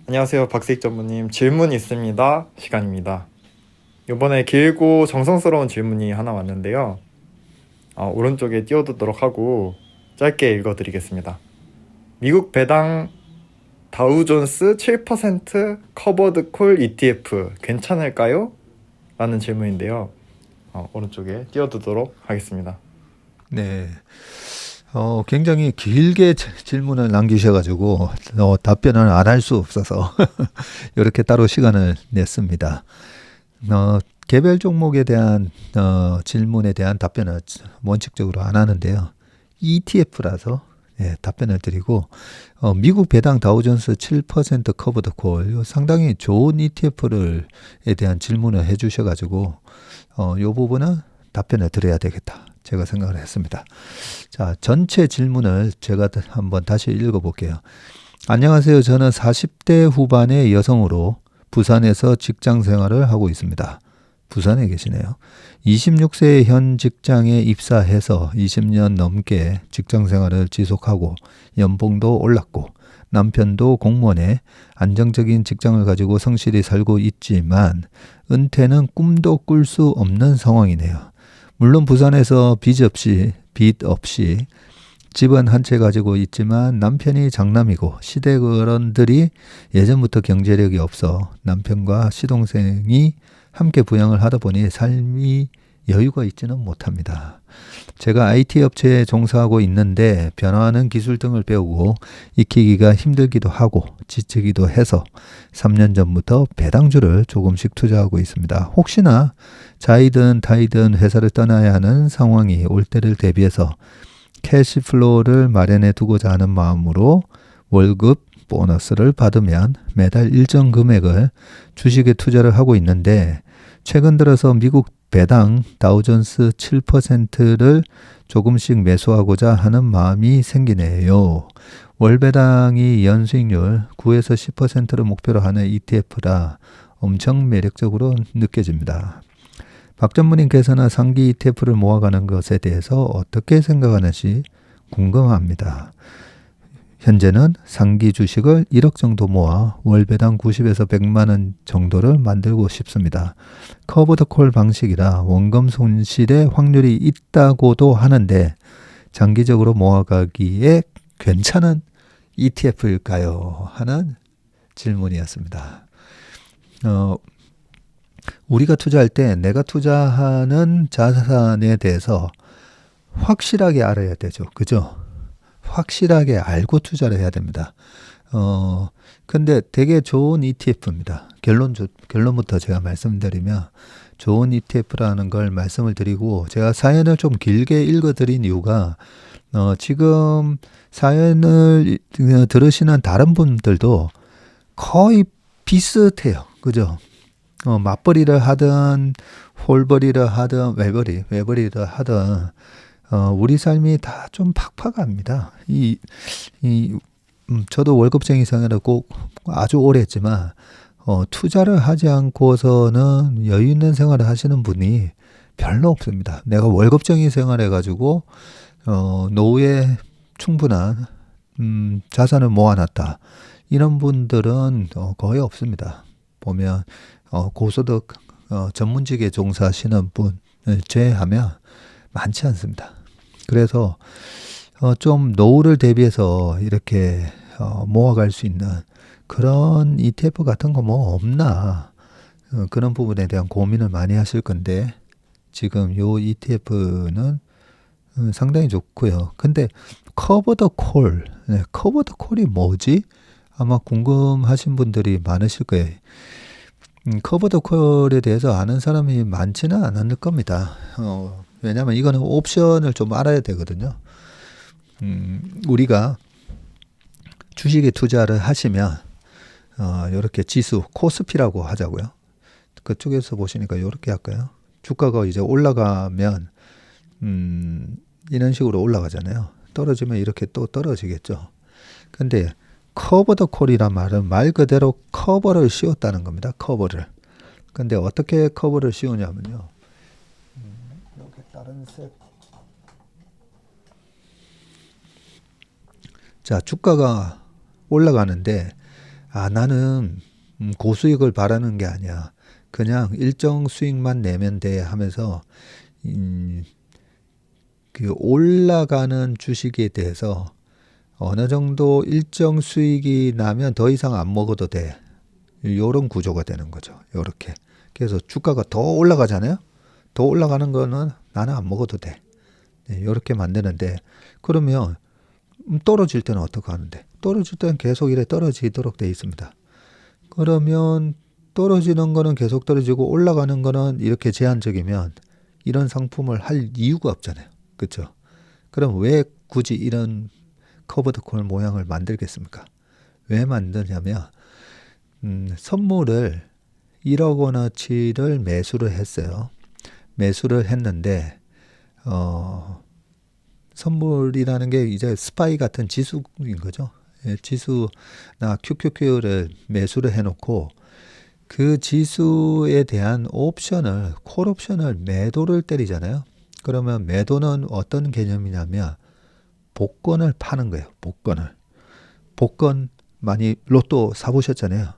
안녕하세요. 박세익 전무님. 질문 있습니다. 시간입니다. 이번에 길고 정성스러운 질문이 하나 왔는데요. 오른쪽에 띄워두도록 하고 짧게 읽어드리겠습니다. 미국 배당 다우존스 7% 커버드 콜 ETF 괜찮을까요? 라는 질문인데요. 오른쪽에 띄워두도록 하겠습니다. 네. 굉장히 길게 질문을 남기셔가지고 답변을 안 할 수 없어서 이렇게 따로 시간을 냈습니다. 개별 종목에 대한 질문에 대한 답변을 원칙적으로 안 하는데요. ETF라서 답변을 드리고 미국 배당 다우존스 7% 커버드 콜 상당히 좋은 ETF에 대한 질문을 해주셔가지고 이 부분은 답변을 드려야 되겠다. 제가 생각을 했습니다. 자, 전체 질문을 제가 한번 다시 읽어볼게요. 안녕하세요. 저는 40대 후반의 여성으로 부산에서 직장 생활을 하고 있습니다. 부산에 계시네요. 26세의 현 직장에 입사해서 20년 넘게 직장 생활을 지속하고 연봉도 올랐고 남편도 공무원에 안정적인 직장을 가지고 성실히 살고 있지만 은퇴는 꿈도 꿀 수 없는 상황이네요. 물론 부산에서 빚 없이 집은 한 채 가지고 있지만 남편이 장남이고 시댁 어른들이 예전부터 경제력이 없어 남편과 시동생이 함께 부양을 하다 보니 삶이 여유가 있지는 못합니다. 제가 IT 업체에 종사하고 있는데 변화하는 기술 등을 배우고 익히기가 힘들기도 하고 지치기도 해서 3년 전부터 배당주를 조금씩 투자하고 있습니다. 혹시나 자이든 타이든 회사를 떠나야 하는 상황이 올 때를 대비해서 캐시플로우를 마련해 두고자 하는 마음으로 월급 보너스를 받으면 매달 일정 금액을 주식에 투자를 하고 있는데 최근 들어서 미국 배당 다우존스 7%를 조금씩 매수하고자 하는 마음이 생기네요. 월배당이 연수익률 9에서 10%를 목표로 하는 ETF라 엄청 매력적으로 느껴집니다. 박 전무님께서는 상기 ETF를 모아가는 것에 대해서 어떻게 생각하는지 궁금합니다. 현재는 상기 주식을 1억 정도 모아 월배당 90에서 100만 원 정도를 만들고 싶습니다. 커버드 콜 방식이라 원금 손실의 확률이 있다고도 하는데 장기적으로 모아가기에 괜찮은 ETF일까요? 하는 질문이었습니다. 우리가 투자할 때 내가 투자하는 자산에 대해서 확실하게 알아야 되죠. 그죠? 확실하게 알고 투자를 해야 됩니다. 근데 되게 좋은 ETF입니다. 결론부터 제가 말씀드리면 좋은 ETF라는 걸 말씀을 드리고 제가 사연을 좀 길게 읽어드린 이유가 지금 사연을 들으시는 다른 분들도 거의 비슷해요. 그죠? 맞벌이를 하든 홀벌이를 하든 외벌이를 하든 우리 삶이 다 좀 팍팍합니다. 저도 월급쟁이 생활을 꼭 아주 오래 했지만, 투자를 하지 않고서는 여유 있는 생활을 하시는 분이 별로 없습니다. 내가 월급쟁이 생활해가지고, 노후에 충분한, 자산을 모아놨다. 이런 분들은 거의 없습니다. 보면, 고소득, 전문직에 종사하시는 분을 제외하면 많지 않습니다. 그래서 좀 노후를 대비해서 이렇게 모아갈 수 있는 그런 ETF 같은 거 뭐 없나 그런 부분에 대한 고민을 많이 하실 건데 지금 요 ETF는 상당히 좋고요. 근데 커버 더 콜, 커버 더 콜이 뭐지? 아마 궁금하신 분들이 많으실 거예요. 커버 더 콜에 대해서 아는 사람이 많지는 않을 겁니다. 왜냐하면 이거는 옵션을 좀 알아야 되거든요. 우리가 주식에 투자를 하시면 이렇게 지수 코스피라고 하자고요. 그쪽에서 보시니까 이렇게 할까요? 주가가 이제 올라가면 이런 식으로 올라가잖아요. 떨어지면 이렇게 또 떨어지겠죠. 근데 커버 더 콜이란 말은 말 그대로 커버를 씌웠다는 겁니다. 커버를. 근데 어떻게 커버를 씌우냐면요. 여기 다른 색. 자, 주가가 올라가는데 나는 고수익을 바라는 게 아니야. 그냥 일정 수익만 내면 돼 하면서 그 올라가는 주식에 대해서 어느 정도 일정 수익이 나면 더 이상 안 먹어도 돼. 요런 구조가 되는 거죠. 요렇게. 그래서 주가가 더 올라가잖아요. 더 올라가는 거는 나는 안 먹어도 돼. 네, 요렇게 만드는데 그러면 떨어질 때는 어떻게 하는데? 떨어질 때는 계속 이래 떨어지도록 돼 있습니다. 그러면 떨어지는 거는 계속 떨어지고 올라가는 거는 이렇게 제한적이면 이런 상품을 할 이유가 없잖아요. 그렇죠? 그럼 왜 굳이 이런 커버드 콜 모양을 만들겠습니까? 왜 만드냐면 선물을 1억 원어치를 매수를 했어요. 매수를 했는데 선물이라는 게 이제 스파이 같은 지수인 거죠. 예, 지수나 QQQ를 매수를 해놓고 그 지수에 대한 옵션을 콜 옵션을 매도를 때리잖아요. 그러면 매도는 어떤 개념이냐면 복권을 파는 거예요. 복권 많이 로또 사보셨잖아요.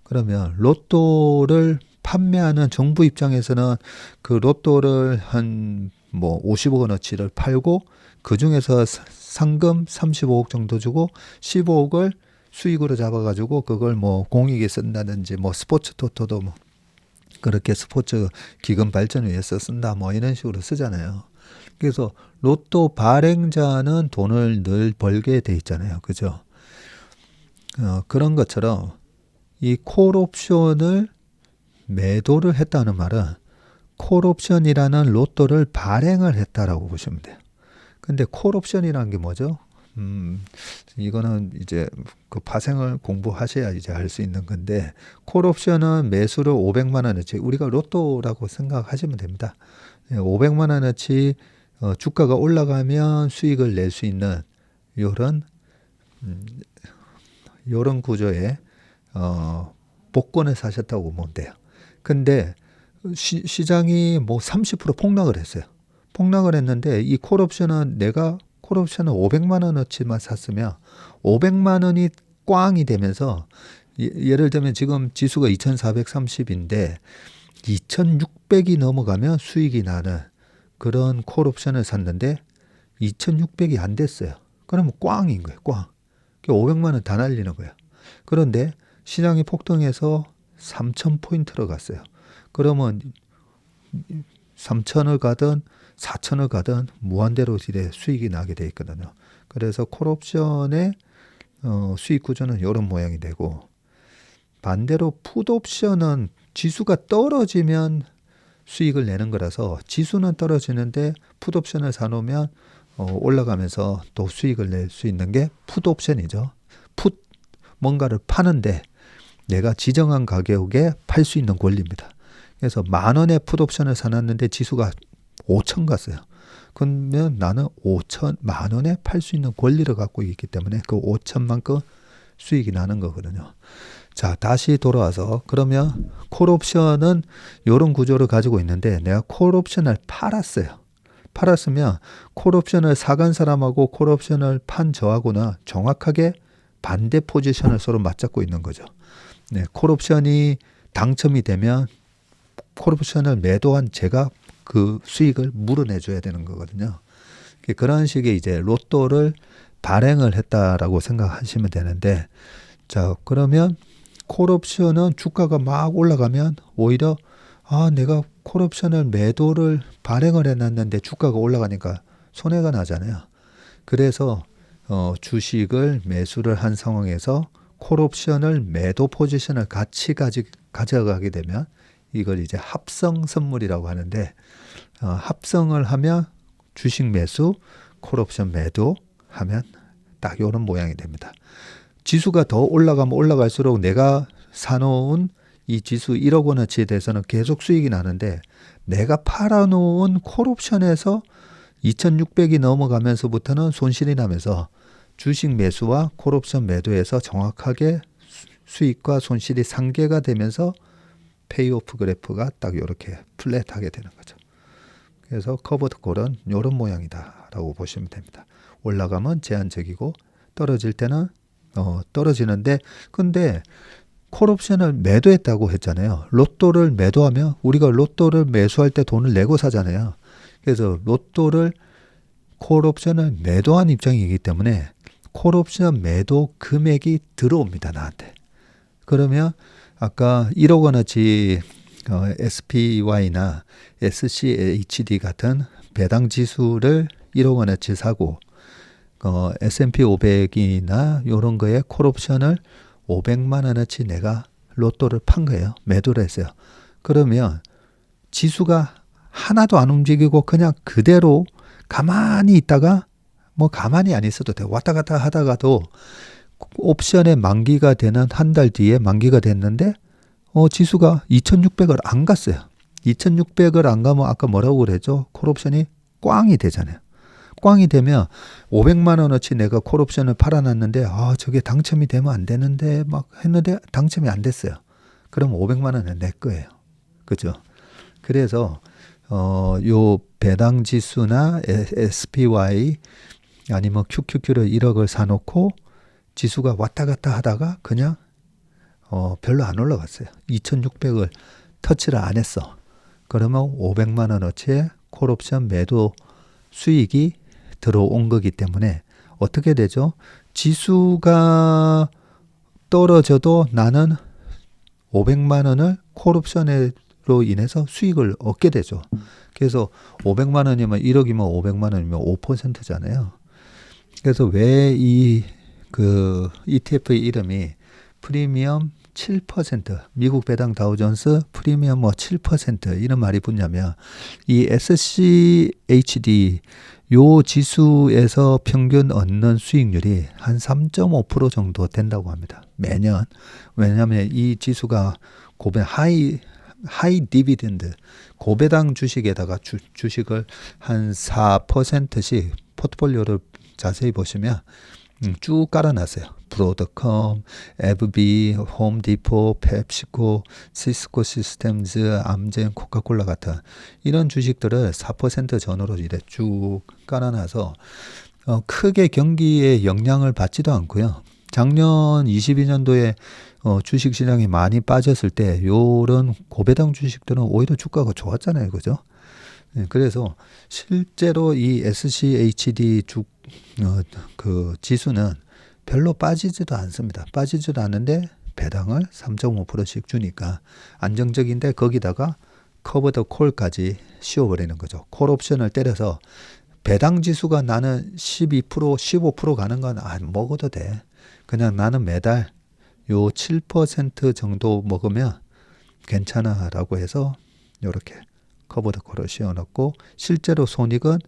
그러면 로또를 판매하는 정부 입장에서는 그 로또를 한 뭐 50억 원어치를 팔고 그 중에서 상금 35억 정도 주고 15억을 수익으로 잡아가지고 그걸 뭐 공익에 쓴다든지 뭐 스포츠 토토도 뭐 그렇게 스포츠 기금 발전을 위해서 쓴다 뭐 이런 식으로 쓰잖아요. 그래서 로또 발행자는 돈을 늘 벌게 돼 있잖아요. 그죠? 그런 것처럼 이 콜옵션을 매도를 했다는 말은 콜옵션이라는 로또를 발행을 했다라고 보시면 돼요. 근데 콜옵션이라는 게 뭐죠? 이거는 이제 그 파생을 공부하셔야 이제 알 수 있는 건데 콜옵션은 매수를 500만 원어치 우리가 로또라고 생각하시면 됩니다. 500만 원어치 주가가 올라가면 수익을 낼 수 있는 요런 구조의 복권을 사셨다고 보면 돼요. 근데 시장이 뭐 30% 폭락을 했어요. 폭락을 했는데 이 콜옵션은 내가 콜옵션은 500만 원어치만 샀으면 500만 원이 꽝이 되면서 예를 들면 지금 지수가 2430인데 2600이 넘어가면 수익이 나는 그런 콜옵션을 샀는데 2600이 안 됐어요. 그러면 꽝인 거예요. 꽝. 500만 원 다 날리는 거예요. 그런데 시장이 폭등해서 3000포인트로 갔어요. 그러면 3000을 가든 4000을 가든 무한대로 수익이 나게 돼 있거든요. 그래서 콜옵션의 수익 구조는 이런 모양이 되고 반대로 풋옵션은 지수가 떨어지면 수익을 내는 거라서 지수는 떨어지는데 풋옵션을 사놓으면 올라가면서 또 수익을 낼 수 있는 게 풋옵션이죠. 뭔가를 파는데 내가 지정한 가격에 팔 수 있는 권리입니다. 그래서 10,000원에 풋옵션을 사놨는데 지수가 5,000 갔어요. 그러면 나는 10,000원에 팔 수 있는 권리를 갖고 있기 때문에 그 5,000만큼 수익이 나는 거거든요. 자, 다시 돌아와서 그러면 콜옵션은 이런 구조를 가지고 있는데 내가 콜옵션을 팔았어요. 팔았으면 콜옵션을 사간 사람하고 콜옵션을 판 저하고는 정확하게 반대 포지션을 서로 맞잡고 있는 거죠. 네, 콜옵션이 당첨이 되면 콜옵션을 매도한 제가 그 수익을 물어내줘야 되는 거거든요. 그런 식의 이제 로또를 발행을 했다라고 생각하시면 되는데, 자, 그러면 콜옵션은 주가가 막 올라가면 오히려 내가 콜옵션을 매도를 발행을 해놨는데 주가가 올라가니까 손해가 나잖아요. 그래서 주식을 매수를 한 상황에서 콜옵션을 매도 포지션을 같이 가져가게 되면 이걸 이제 합성 선물이라고 하는데 합성을 하면 주식 매수, 콜옵션 매도 하면 딱 이런 모양이 됩니다. 지수가 더 올라가면 올라갈수록 내가 사놓은 이 지수 1억 원어치에 대해서는 계속 수익이 나는데 내가 팔아놓은 콜옵션에서 2600이 넘어가면서부터는 손실이 나면서 주식 매수와 콜옵션 매도에서 정확하게 수익과 손실이 상계가 되면서 페이오프 그래프가 딱 이렇게 플랫하게 되는 거죠. 그래서 커버드 콜은 이런 모양이다 라고 보시면 됩니다. 올라가면 제한적이고 떨어질 때는 떨어지는데 근데 콜옵션을 매도했다고 했잖아요. 로또를 매도하면 우리가 로또를 매수할 때 돈을 내고 사잖아요. 그래서 로또를 콜옵션을 매도한 입장이기 때문에 콜옵션 매도 금액이 들어옵니다. 나한테. 그러면 아까 1억 원어치 SPY나 SCHD 같은 배당 지수를 1억 원어치 사고 S&P 500이나 이런 거에 콜옵션을 500만 원어치 내가 로또를 판 거예요. 매도를 했어요. 그러면 지수가 하나도 안 움직이고 그냥 그대로 가만히 있다가 뭐 가만히 안 있어도 돼. 왔다 갔다 하다가도 옵션의 만기가 되는 한 달 뒤에 만기가 됐는데 지수가 2600을 안 갔어요. 2600을 안 가면 아까 뭐라고 그랬죠? 콜옵션이 꽝이 되잖아요. 꽝이 되면 500만 원어치 내가 콜옵션을 팔아놨는데 저게 당첨이 되면 안 되는데 막 했는데 당첨이 안 됐어요. 그럼 500만 원은 내 거예요. 그죠? 그래서 요 배당 지수나 SPY 아니면 QQQ를 1억을 사놓고 지수가 왔다 갔다 하다가 그냥 별로 안 올라갔어요. 2600을 터치를 안 했어. 그러면 500만 원어치의 콜옵션 매도 수익이 들어온 거기 때문에 어떻게 되죠? 지수가 떨어져도 나는 500만 원을 콜옵션으로 인해서 수익을 얻게 되죠. 그래서 500만 원이면 1억이면 500만 원이면 5%잖아요. 그래서 왜 이 ETF의 이름이 프리미엄 7% 미국 배당 다우존스 프리미엄 7% 이런 말이 붙냐면 이 SCHD 요 지수에서 평균 얻는 수익률이 한 3.5% 정도 된다고 합니다. 매년. 왜냐하면 이 지수가 하이 디비던드 고배당 주식에다가 주식을 한 4%씩 포트폴리오를 자세히 보시면 쭉 깔아놨어요. 브로드컴, 에브비, 홈디포, 펩시코, 시스코 시스템즈, 암젠, 코카콜라 같은 이런 주식들을 4% 전후로 이래 쭉 깔아놔서 크게 경기에 영향을 받지도 않고요. 작년 22년도에 주식시장이 많이 빠졌을 때 요런 고배당 주식들은 오히려 주가가 좋았잖아요. 그죠? 그래서 실제로 이 SCHD 그 지수는 별로 빠지지도 않습니다. 빠지지도 않는데 배당을 3.5%씩 주니까 안정적인데 거기다가 커버 더 콜까지 씌워버리는 거죠. 콜 옵션을 때려서 배당 지수가 나는 12%, 15% 가는 건 안 먹어도 돼. 그냥 나는 매달 요 7% 정도 먹으면 괜찮아라고 해서 이렇게 커버 더 콜을 씌워놓고 실제로 손익은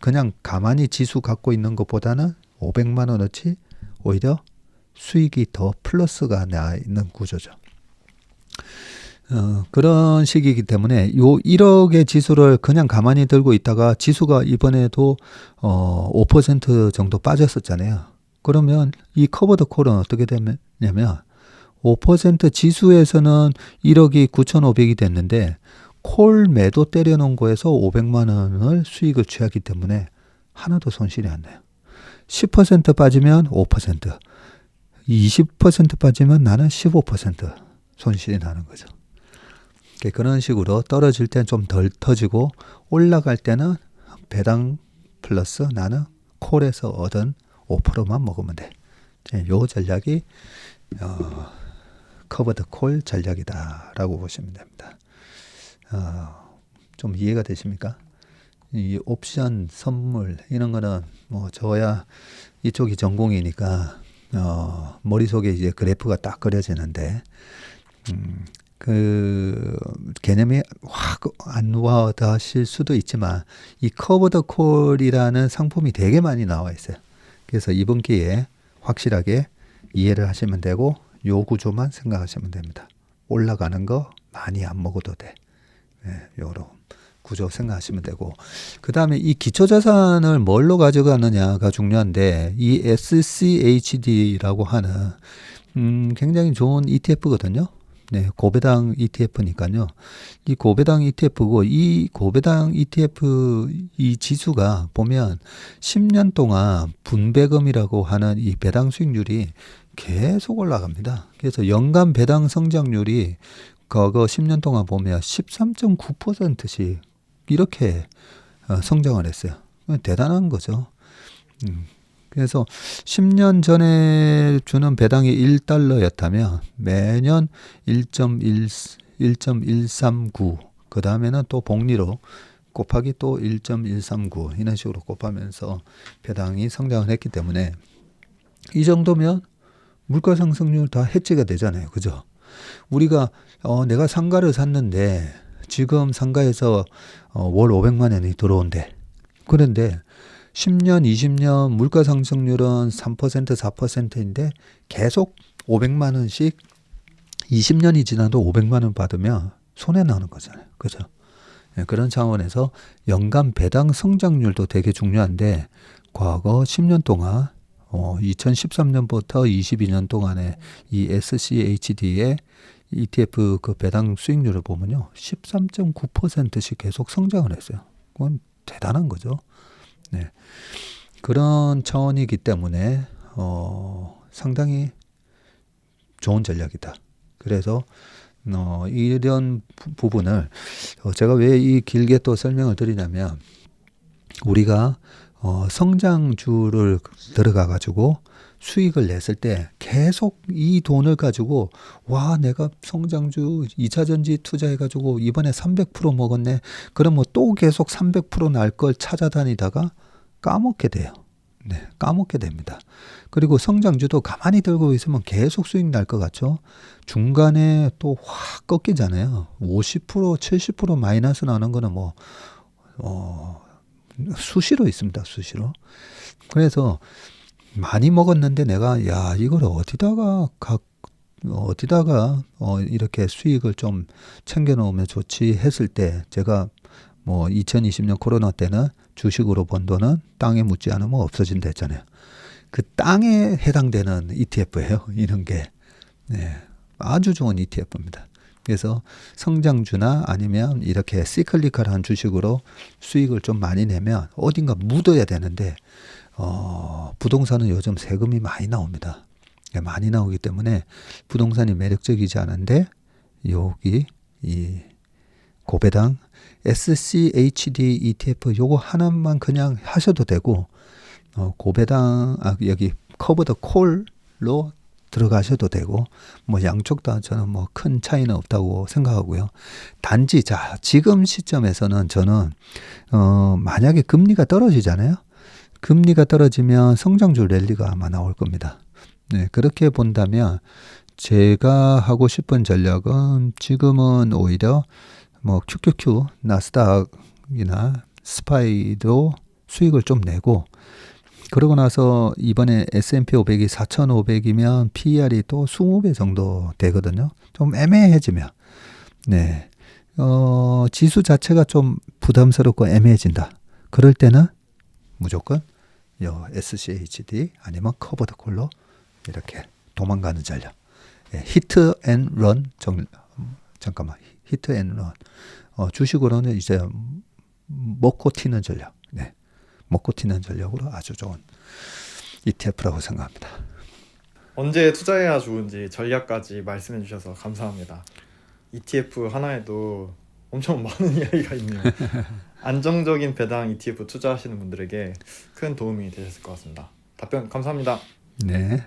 그냥 가만히 지수 갖고 있는 것보다는 500만 원어치 오히려 수익이 더 플러스가 나 있는 구조죠. 그런 식이기 때문에 요 1억의 지수를 그냥 가만히 들고 있다가 지수가 이번에도 5% 정도 빠졌었잖아요. 그러면 이 커버 더 콜은 어떻게 되냐면 5% 지수에서는 1억이 9,500이 됐는데 콜 매도 때려놓은 거에서 500만 원을 수익을 취하기 때문에 하나도 손실이 안 나요. 10% 빠지면 5%, 20% 빠지면 나는 15% 손실이 나는 거죠. 그런 식으로 떨어질 땐 좀 덜 터지고 올라갈 때는 배당 플러스 나는 콜에서 얻은 5%만 먹으면 돼. 요 전략이 커버 더 콜 전략이다라고 보시면 됩니다. 좀 이해가 되십니까? 이 옵션 선물 이런 거는 뭐 저야 이쪽이 전공이니까 머릿속에 이제 그래프가 딱 그려지는데 그 개념이 확 안 와닿으실 수도 있지만 이 커버 더 콜이라는 상품이 되게 많이 나와 있어요. 그래서 이번 기회에 확실하게 이해를 하시면 되고 요 구조만 생각하시면 됩니다. 올라가는 거 많이 안 먹어도 돼. 요런 구조 생각하시면 되고 그 다음에 이 기초자산을 뭘로 가져가느냐가 중요한데 이 SCHD라고 하는 굉장히 좋은 ETF거든요. 네, 고배당 ETF니까요. 이 고배당 ETF고 이 고배당 ETF 이 지수가 보면 10년 동안 분배금이라고 하는 이 배당 수익률이 계속 올라갑니다. 그래서 연간 배당 성장률이 그거 10년 동안 보면 13.9%씩 이렇게 성장을 했어요. 대단한 거죠. 그래서 10년 전에 주는 배당이 1달러였다면 매년 1.139, 그 다음에는 또 복리로 곱하기 또 1.139 이런 식으로 곱하면서 배당이 성장을 했기 때문에 이 정도면 물가 상승률 다 해지가 되잖아요. 그죠? 우리가 내가 상가를 샀는데 지금 상가에서 월 500만 원이 들어온대. 그런데 10년, 20년 물가 상승률은 3%, 4%인데 계속 500만 원씩 20년이 지나도 500만 원 받으면 손해 나는 거잖아요. 그죠? 네, 그런 차원에서 연간 배당 성장률도 되게 중요한데 과거 10년 동안 2013년부터 22년 동안에 이 SCHD의 ETF 그 배당 수익률을 보면요. 13.9%씩 계속 성장을 했어요. 그건 대단한 거죠. 네. 그런 차원이기 때문에 상당히 좋은 전략이다. 그래서 이런 부분을 제가 왜 이 길게 또 설명을 드리냐면 우리가 성장주를 들어가 가지고 수익을 냈을 때 계속 이 돈을 가지고 와 내가 성장주 2차전지 투자해 가지고 이번에 300% 먹었네. 그럼 뭐 또 계속 300% 날 걸 찾아다니다가 까먹게 돼요. 네, 까먹게 됩니다. 그리고 성장주도 가만히 들고 있으면 계속 수익 날 것 같죠. 중간에 또 확 꺾이잖아요. 50%, 70% 마이너스 나는 거는 뭐 수시로 있습니다. 수시로. 그래서 많이 먹었는데 내가 야 이걸 어디다가 이렇게 수익을 좀 챙겨 놓으면 좋지 했을 때 제가 뭐 2020년 코로나 때는 주식으로 번 돈은 땅에 묻지 않으면 없어진다 했잖아요. 그 땅에 해당되는 ETF예요. 이런 게. 네, 아주 좋은 ETF입니다. 그래서 성장주나 아니면 이렇게 시클리컬한 주식으로 수익을 좀 많이 내면 어딘가 묻어야 되는데 부동산은 요즘 세금이 많이 나옵니다. 많이 나오기 때문에 부동산이 매력적이지 않은데 여기 이 고배당 SCHD ETF 요거 하나만 그냥 하셔도 되고 고배당 여기 커버 더 콜로 들어가셔도 되고 뭐 양쪽 다 저는 뭐 큰 차이는 없다고 생각하고요. 단지 자 지금 시점에서는 저는 만약에 금리가 떨어지잖아요. 금리가 떨어지면 성장주 랠리가 아마 나올 겁니다. 네, 그렇게 본다면 제가 하고 싶은 전략은 지금은 오히려 뭐 QQQ, 나스닥이나 스파이도 수익을 좀 내고 그러고 나서 이번에 S&P 500이 4,500이면 PER이 또 20배 정도 되거든요. 좀 애매해지면. 네. 지수 자체가 좀 부담스럽고 애매해진다. 그럴 때는 무조건 요 SCHD 아니면 커버드 콜로 이렇게 도망가는 전략. 예, 히트 앤 런 잠깐만. 히트 앤 런. 주식으로는 이제 먹고 튀는 전략. 네. 먹고 튀는 전략으로 아주 좋은 ETF라고 생각합니다. 언제 투자해야 좋은지 전략까지 말씀해 주셔서 감사합니다. ETF 하나에도 엄청 많은 이야기가 있네요. 안정적인 배당 ETF 투자하시는 분들에게 큰 도움이 되셨을 것 같습니다. 답변 감사합니다. 네.